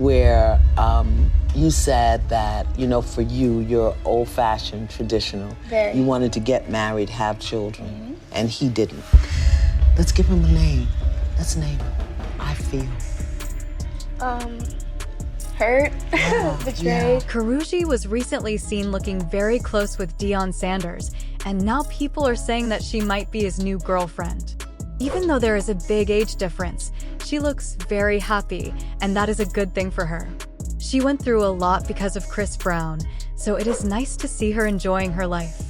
where you said that, you know, for you, you're old-fashioned, traditional. Very. You wanted to get married, have children, and he didn't. Let's give him a name. Let's name him. I feel. Hurt, Yeah, betrayed. yeah. Karrueche was recently seen looking very close with Deion Sanders, and now people are saying that she might be his new girlfriend. Even though there is a big age difference, she looks very happy, and that is a good thing for her. She went through a lot because of Chris Brown, so it is nice to see her enjoying her life.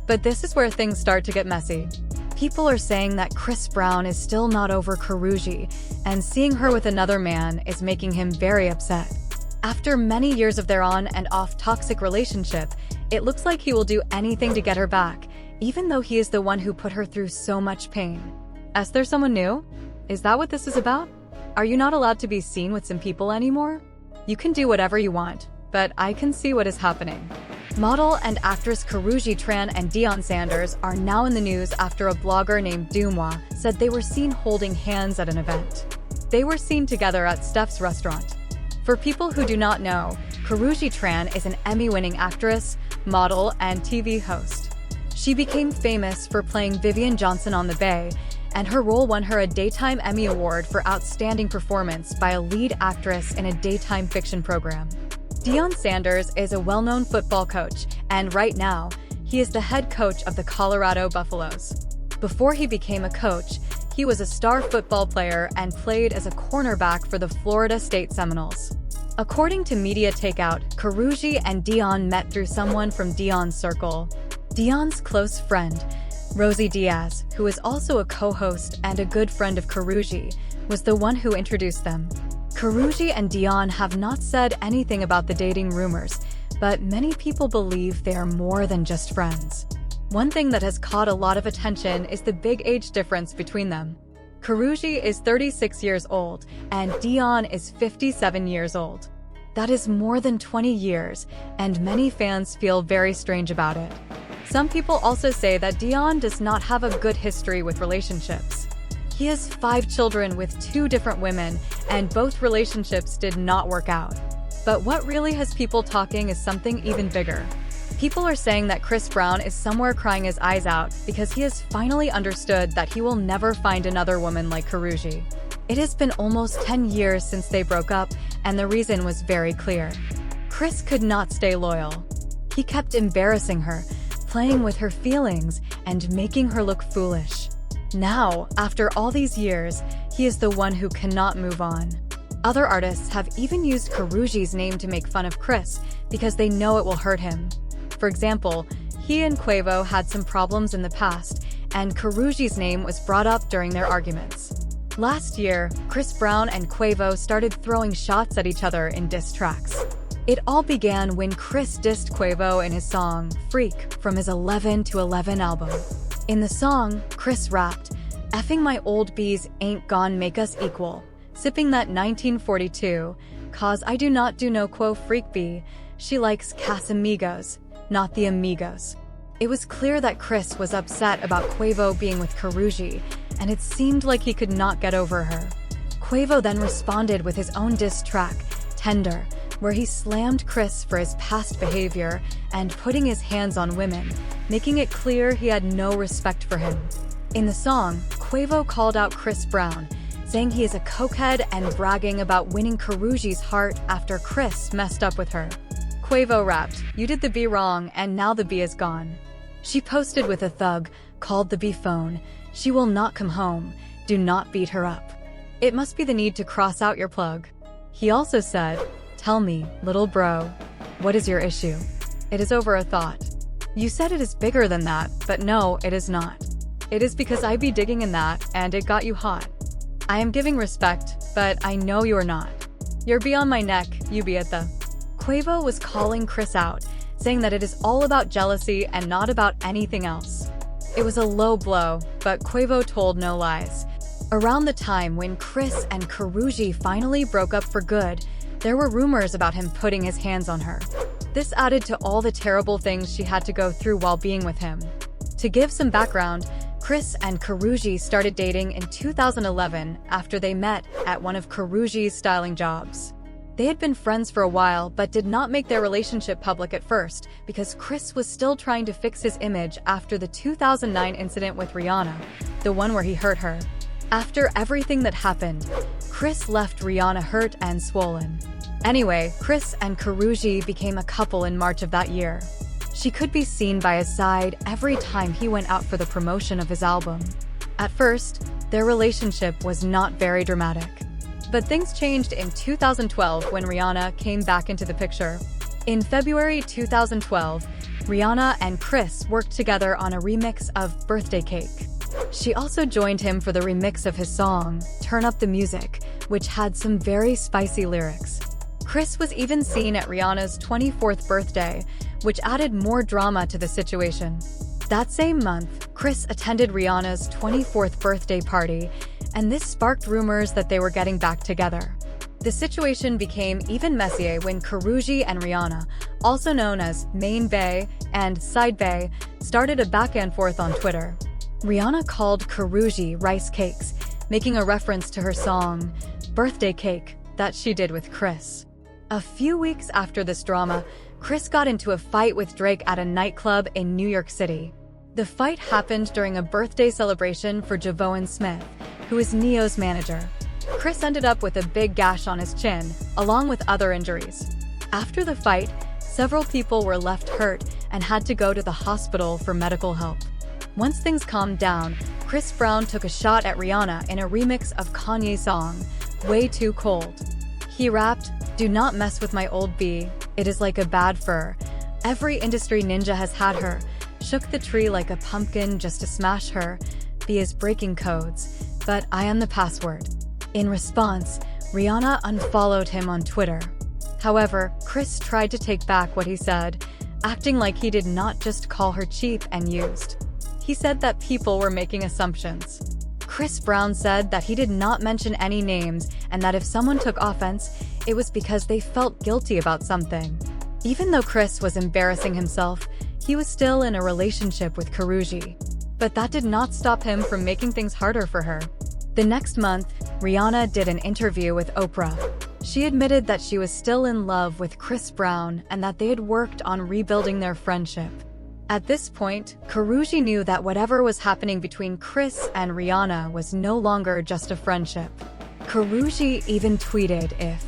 But this is where things start to get messy. People are saying that Chris Brown is still not over Karrueche, and seeing her with another man is making him very upset. After many years of their on and off toxic relationship, it looks like he will do anything to get her back, even though he is the one who put her through so much pain. Is there someone new? Is that what this is about? Are you not allowed to be seen with some people anymore? You can do whatever you want, but I can see what is happening. Model and actress Karrueche Tran and Deion Sanders are now in the news after a blogger named Dumois said they were seen holding hands at an event. They were seen together at Steph's restaurant. For people who do not know, Karrueche Tran is an Emmy-winning actress, model, and TV host. She became famous for playing Vivian Johnson on The Bay, and her role won her a Daytime Emmy Award for Outstanding Performance by a lead actress in a daytime fiction program. Deion Sanders is a well-known football coach, and right now, he is the head coach of the Colorado Buffaloes. Before he became a coach, he was a star football player and played as a cornerback for the Florida State Seminoles. According to Media Takeout, Karrueche and Deion met through someone from Deion's circle. Deion's close friend, Rosie Diaz, who is also a co-host and a good friend of Karrueche, was the one who introduced them. Karrueche and Deion have not said anything about the dating rumors, but many people believe they are more than just friends. One thing that has caught a lot of attention is the big age difference between them. Karrueche is 36 years old, and Deion is 57 years old. That is more than 20 years, and many fans feel very strange about it. Some people also say that Deion does not have a good history with relationships. He has 5 children with 2 different women, and both relationships did not work out. But what really has people talking is something even bigger. People are saying that Chris Brown is somewhere crying his eyes out because he has finally understood that he will never find another woman like Karrueche. It has been almost 10 years since they broke up, and the reason was very clear. Chris could not stay loyal. He kept embarrassing her, playing with her feelings, and making her look foolish. Now, after all these years, he is the one who cannot move on. Other artists have even used Karrueche's name to make fun of Chris because they know it will hurt him. For example, he and Quavo had some problems in the past, and Karrueche's name was brought up during their arguments. Last year, Chris Brown and Quavo started throwing shots at each other in diss tracks. It all began when Chris dissed Quavo in his song, Freak, from his 11 to 11 album. In the song, Chris rapped, "Effing my old bees ain't gon' make us equal. Sipping that 1942, cause I do not do no quo freak bee. She likes Casamigos, not the amigos." It was clear that Chris was upset about Quavo being with Karrueche, and it seemed like he could not get over her. Quavo then responded with his own diss track, Tender, where he slammed Chris for his past behavior and putting his hands on women, making it clear he had no respect for him. In the song, Quavo called out Chris Brown, saying he is a cokehead and bragging about winning Karrueche's heart after Chris messed up with her. Quavo rapped, "You did the B wrong, and now the B is gone." She posted with a thug, called the B phone, "She will not come home. Do not beat her up. It must be the need to cross out your plug." He also said, "Tell me, little bro, what is your issue? It is over a thought. You said it is bigger than that, but no, it is not. It is because I be digging in that, and it got you hot. I am giving respect, but I know you are not. You're beyond my neck, you be at the..." Quavo was calling Chris out, saying that it is all about jealousy and not about anything else. It was a low blow, but Quavo told no lies. Around the time when Chris and Karrueche finally broke up for good, there were rumors about him putting his hands on her. This added to all the terrible things she had to go through while being with him. To give some background, Chris and Karrueche started dating in 2011 after they met at one of Karrueche's styling jobs. They had been friends for a while but did not make their relationship public at first because Chris was still trying to fix his image after the 2009 incident with Rihanna, the one where he hurt her. After everything that happened, Chris left Rihanna hurt and swollen. Anyway, Chris and Karrueche became a couple in March of that year. She could be seen by his side every time he went out for the promotion of his album. At first, their relationship was not very dramatic. But things changed in 2012 when Rihanna came back into the picture. In February 2012, Rihanna and Chris worked together on a remix of Birthday Cake. She also joined him for the remix of his song, Turn Up the Music, which had some very spicy lyrics. Chris was even seen at Rihanna's 24th birthday, which added more drama to the situation. That same month, Chris attended Rihanna's 24th birthday party, and this sparked rumors that they were getting back together. The situation became even messier when Karrueche and Rihanna, also known as Main Bae and Side Bae, started a back and forth on Twitter. Rihanna called Karrueche rice cakes, making a reference to her song, Birthday Cake, that she did with Chris. A few weeks after this drama, Chris got into a fight with Drake at a nightclub in New York City. The fight happened during a birthday celebration for Javon Smith, who is Neo's manager. Chris ended up with a big gash on his chin, along with other injuries. After the fight, several people were left hurt and had to go to the hospital for medical help. Once things calmed down, Chris Brown took a shot at Rihanna in a remix of Kanye's song, Way Too Cold. He rapped, "Do not mess with my old bee, it is like a bad fur. Every industry ninja has had her. Shook the tree like a pumpkin just to smash her. B is breaking codes, but I am the password." In response, Rihanna unfollowed him on Twitter. However, Chris tried to take back what he said, acting like he did not just call her cheap and used. He said that people were making assumptions. Chris Brown said that he did not mention any names and that if someone took offense, it was because they felt guilty about something. Even though Chris was embarrassing himself, he was still in a relationship with Karrueche. But that did not stop him from making things harder for her. The next month, Rihanna did an interview with Oprah. She admitted that she was still in love with Chris Brown and that they had worked on rebuilding their friendship. At this point, Karrueche knew that whatever was happening between Chris and Rihanna was no longer just a friendship. Karrueche even tweeted if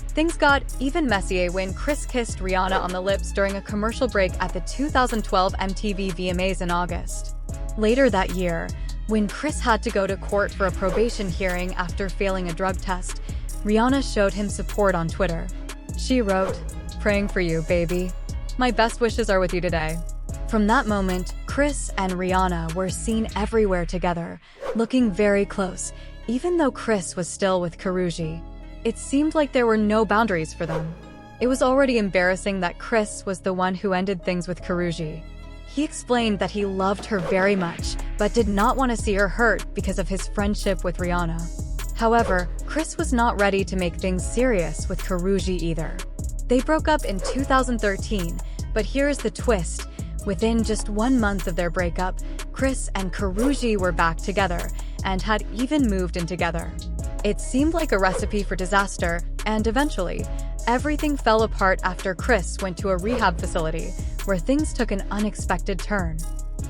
things got even messier when Chris kissed Rihanna on the lips during a commercial break at the 2012 MTV VMAs in August. Later that year, when Chris had to go to court for a probation hearing after failing a drug test, Rihanna showed him support on Twitter. She wrote, "Praying for you, baby. My best wishes are with you today." From that moment, Chris and Rihanna were seen everywhere together, looking very close, even though Chris was still with Karrueche. It seemed like there were no boundaries for them. It was already embarrassing that Chris was the one who ended things with Karrueche. He explained that he loved her very much, but did not want to see her hurt because of his friendship with Rihanna. However, Chris was not ready to make things serious with Karrueche either. They broke up in 2013, but here's the twist. Within just 1 month of their breakup, Chris and Karrueche were back together and had even moved in together. It seemed like a recipe for disaster, and eventually, everything fell apart after Chris went to a rehab facility, where things took an unexpected turn.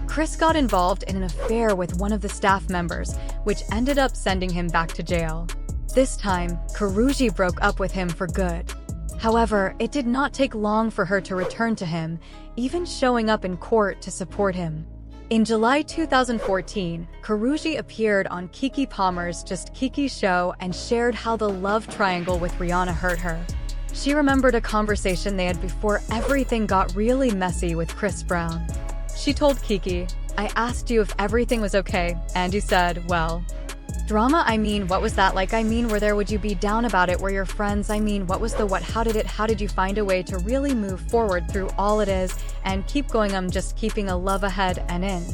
Chris got involved in an affair with one of the staff members, which ended up sending him back to jail. This time, Karrueche broke up with him for good. However, it did not take long for her to return to him, even showing up in court to support him. In July 2014, Karrueche appeared on Keke Palmer's Just Keke show and shared how the love triangle with Rihanna hurt her. She remembered a conversation they had before everything got really messy with Chris Brown. She told Keke, "I asked you if everything was okay, and you said, well, drama, I mean, what was that like? I mean, were there, would you be down about it? Were your friends? I mean, what was the what? How did you find a way to really move forward through all it is and keep going? I'm just keeping a love ahead and in."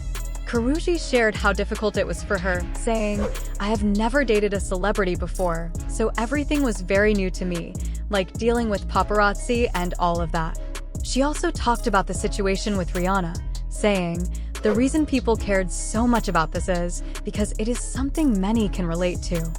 Karrueche shared how difficult it was for her, saying, "I have never dated a celebrity before, so everything was very new to me, like dealing with paparazzi and all of that." She also talked about the situation with Rihanna, saying, "The reason people cared so much about this is because it is something many can relate to.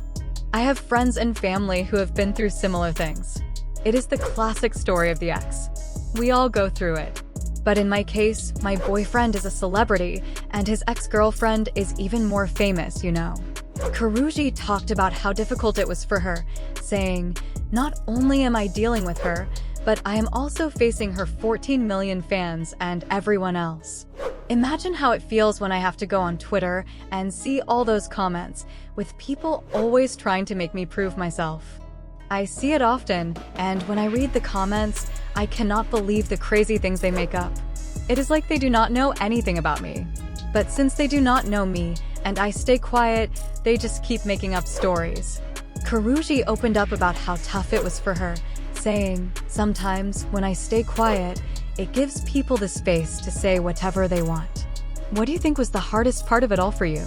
I have friends and family who have been through similar things. It is the classic story of the ex. We all go through it. But in my case, my boyfriend is a celebrity, and his ex-girlfriend is even more famous, you know. Karrueche talked about how difficult it was for her, saying, "Not only am I dealing with her, but I am also facing her 14 million fans and everyone else. Imagine how it feels when I have to go on Twitter and see all those comments, with people always trying to make me prove myself. I see it often, and when I read the comments, I cannot believe the crazy things they make up. It is like they do not know anything about me. But since they do not know me, and I stay quiet, they just keep making up stories." Karrueche opened up about how tough it was for her, saying, "Sometimes, when I stay quiet, it gives people the space to say whatever they want." What do you think was the hardest part of it all for you?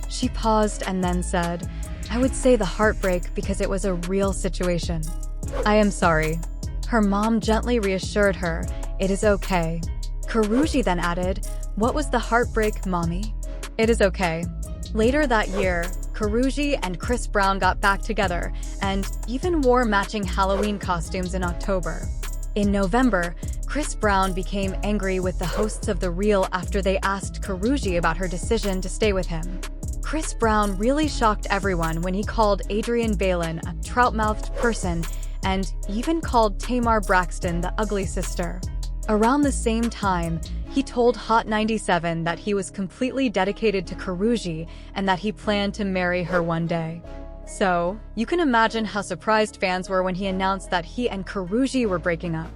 She paused and then said, "I would say the heartbreak because it was a real situation." "I am sorry." Her mom gently reassured her, "It is okay." Karrueche then added, "What was the heartbreak, mommy?" "It is okay." Later that year, Karrueche and Chris Brown got back together and even wore matching Halloween costumes in October. In November, Chris Brown became angry with the hosts of The Real after they asked Karrueche about her decision to stay with him. Chris Brown really shocked everyone when he called Adrienne Bailon a trout-mouthed person and even called Tamar Braxton the ugly sister. Around the same time, he told Hot 97 that he was completely dedicated to Karrueche and that he planned to marry her one day. So, you can imagine how surprised fans were when he announced that he and Karrueche were breaking up.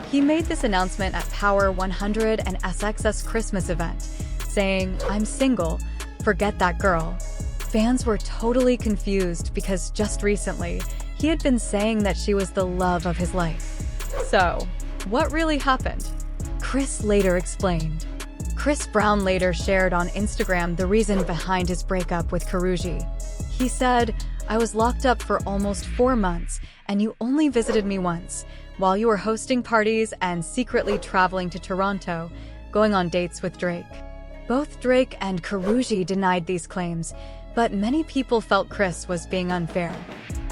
He made this announcement at Power 100 and SXS Christmas event, saying, "I'm single, forget that girl." Fans were totally confused because just recently, he had been saying that she was the love of his life. So, what really happened? Chris later explained. Chris Brown later shared on Instagram the reason behind his breakup with Karrueche. He said, "I was locked up for almost 4 months, and you only visited me once, while you were hosting parties and secretly traveling to Toronto, going on dates with Drake." Both Drake and Karrueche denied these claims, but many people felt Chris was being unfair.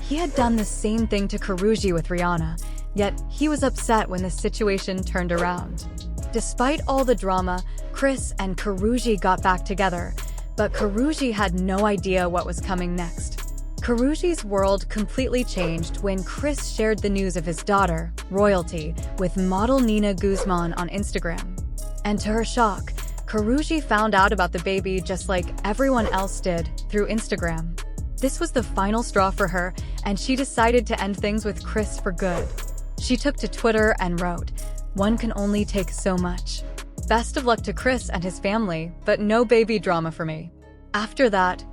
He had done the same thing to Karrueche with Rihanna, yet he was upset when the situation turned around. Despite all the drama, Chris and Karrueche got back together, but Karrueche had no idea what was coming next. Karrueche's world completely changed when Chris shared the news of his daughter, Royalty, with model Nina Guzman on Instagram. And to her shock, Karrueche found out about the baby just like everyone else did, through Instagram. This was the final straw for her, and she decided to end things with Chris for good. She took to Twitter and wrote, "One can only take so much. Best of luck to Chris and his family, but no baby drama for me." After that,